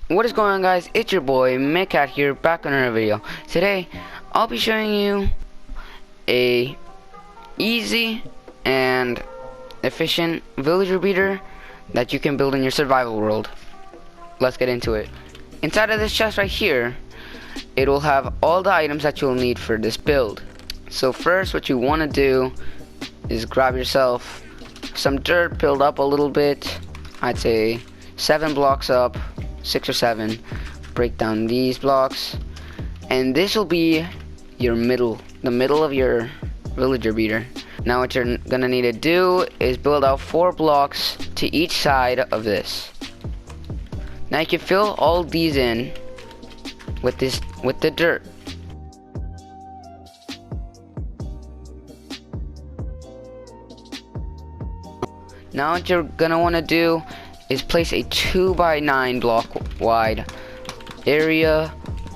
What is going on, guys? It's your boy Minecraft here, back on another video. Today I'll be showing you a easy and efficient villager beater that you can build in your survival world. Let's get into it. Inside of this chest right here, it will have all the items that you'll need for this build. So first, what you want to do is grab yourself some dirt, build up a little bit. I'd say 7 blocks up, 6 or 7. Break down these blocks, and this will be your the middle of your villager beater. Now what you're gonna need to do is build out 4 blocks to each side of this. Now you can fill all these in with the dirt. Now what you're gonna want to do is place a 2x9 block wide area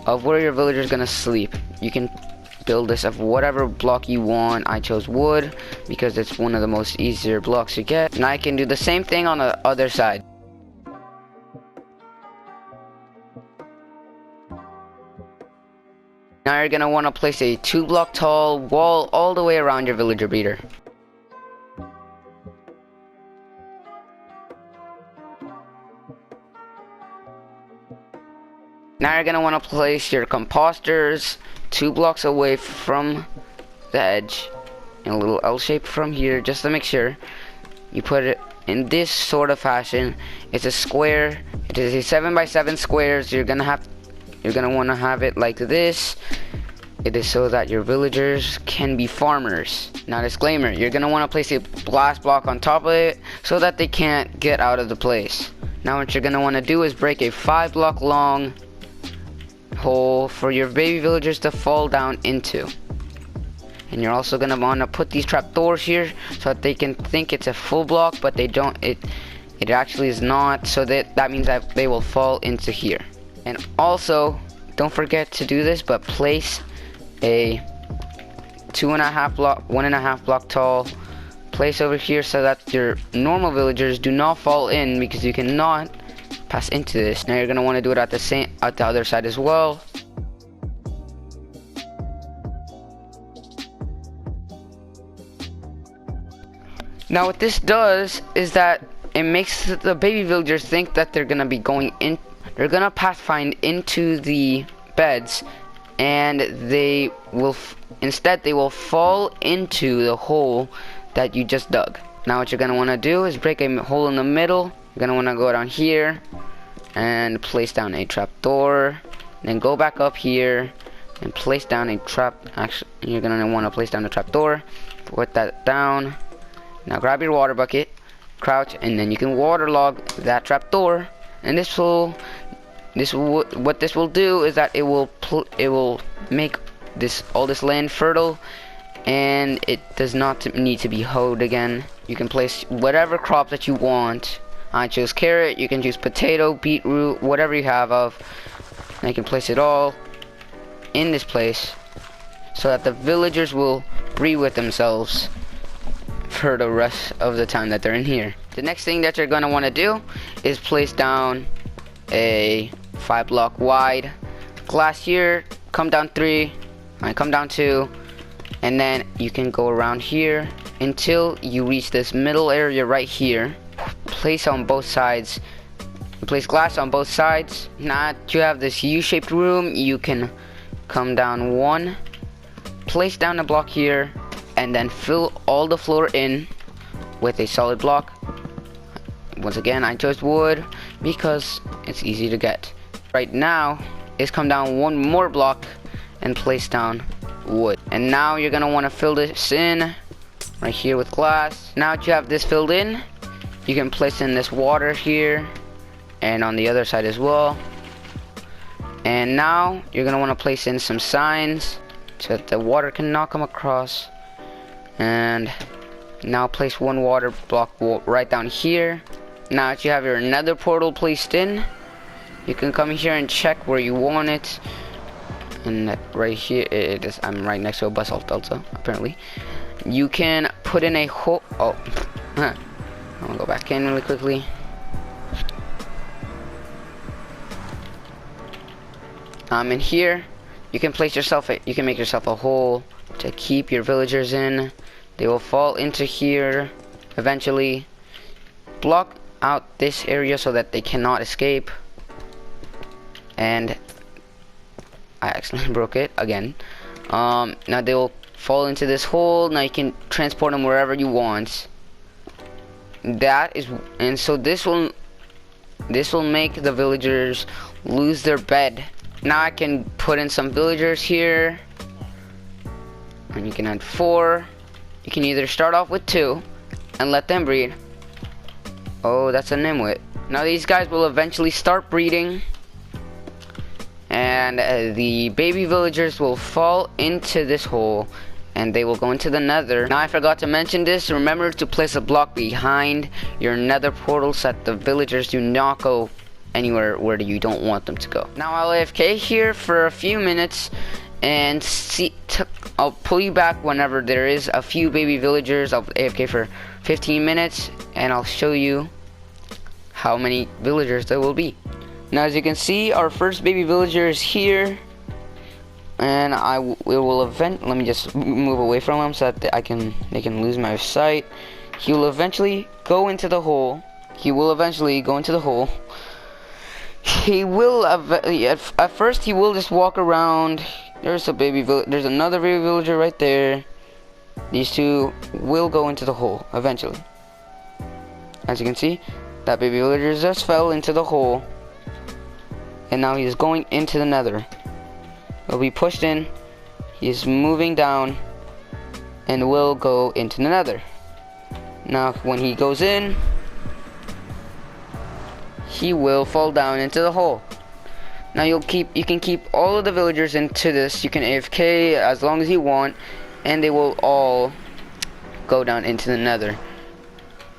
of where your villager is gonna sleep. You can build this of whatever block you want. I chose wood because it's one of the most easier blocks to get. Now I can do the same thing on the other side. Now you're gonna want to place a 2-block tall wall all the way around your villager beater. Now you're gonna want to place your composters 2 blocks away from the edge in a little L shape from here, just to make sure you put it in this sort of fashion. It's a square. It is a 7x7 squares. You're gonna want to have it like this. It is so that your villagers can be farmers. Now disclaimer, you're gonna want to place a glass block on top of it so that they can't get out of the place. Now what you're gonna want to do is break a 5-block long hole for your baby villagers to fall down into. And you're also gonna want to put these trapdoors here so that they can think it's a full block, but they don't. It actually is not. So that means that they will fall into here. And also, don't forget to do this, but place a 1.5 block tall place over here so that your normal villagers do not fall in, because you cannot pass into this. Now you're gonna want to do it at the other side as well. Now what this does is that it makes the baby villagers think that they're gonna be going in. They're gonna pathfind into the beds, and they will instead fall into the hole that you just dug. Now what you're gonna want to do is break a hole in the middle. You're gonna want to go down here and place down a trapdoor, then go back up here and place down a you're gonna want to place down a trapdoor. Put that down. Now grab your water bucket, crouch, and then you can waterlog that trapdoor. And what this will do is that it will make all this land fertile, and it does not need to be hoed again. You can place whatever crop that you want. I chose carrot. You can choose potato, beetroot, whatever you have of. And you can place it all in this place so that the villagers will breed with themselves for the rest of the time that they're in here. The next thing that you're gonna want to do is place down a 5-block wide glass here. Come down 3, come down 2, and then you can go around here until you reach this middle area right here. Place on both sides. Place glass on both sides. Now that you have this U-shaped room, you can come down 1, place down a block here, and then fill all the floor in with a solid block. Once again, I chose wood because it's easy to get. Right now is come down 1 more block and place down wood. And now you're gonna want to fill this in right here with glass. Now that you have this filled in, you can place in this water here and on the other side as well. And now you're gonna want to place in some signs so that the water cannot come across. And now place 1 water block right down here. Now that you have your nether portal placed in, you can come here and check where you want it. And right here it is. I'm right next to a basalt also, apparently. You can put in a hole. Oh, I'm gonna go back in really quickly. In here, you can make yourself a hole to keep your villagers in. They will fall into here eventually. Block out this area so that they cannot escape. And I accidentally broke it again. Now they will fall into this hole. Now you can transport them wherever you want. So this will make the villagers lose their bed. Now I can put in some villagers here, and you can add 4. You can either start off with 2 and let them breed. Oh, that's a nimwit. Now these guys will eventually start breeding, and the baby villagers will fall into this hole, and they will go into the nether. Now I forgot to mention this. Remember to place a block behind your nether portal so that the villagers do not go anywhere where you don't want them to go. Now I'll AFK here for a few minutes and I'll pull you back whenever there is a few baby villagers. I'll AFK for 15 minutes and I'll show you how many villagers there will be. Now as you can see, our first baby villager is here, and let me just move away from him so that they can lose my sight. He will eventually go into the hole. He will at first he will just walk around. There's another baby villager right there. These two will go into the hole eventually. As you can see, that baby villager just fell into the hole, and now he's going into the nether. He'll be pushed in. He's moving down and will go into the nether. Now when he goes in, he will fall down into the hole. Now you can keep all of the villagers into this. You can AFK as long as you want, and they will all go down into the nether.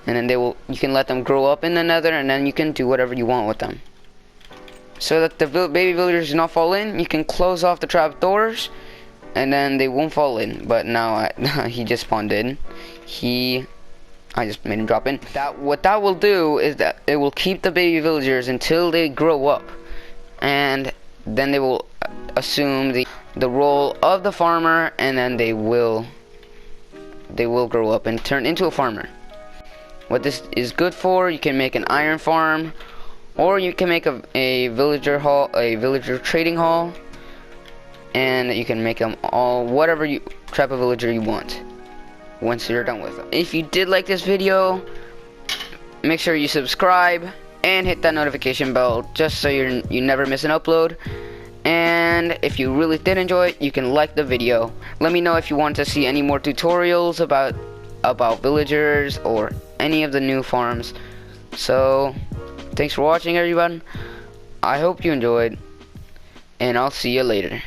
And then you can let them grow up in the nether, and then you can do whatever you want with them. So that the baby villagers do not fall in, you can close off the trap doors, and then they won't fall in. But now he just spawned in. I just made him drop in. What that will do is that it will keep the baby villagers until they grow up, and then they will assume the role of the farmer, and then they will grow up and turn into a farmer. What this is good for, you can make an iron farm, or you can make a villager trading hall, and you can make them all whatever type of villager you want once you're done with them. If you did like this video, make sure you subscribe and hit that notification bell just so you never miss an upload. And if you really did enjoy it, you can like the video. Let me know if you want to see any more tutorials about villagers or any of the new farms. So thanks for watching, everyone. I hope you enjoyed, and I'll see you later.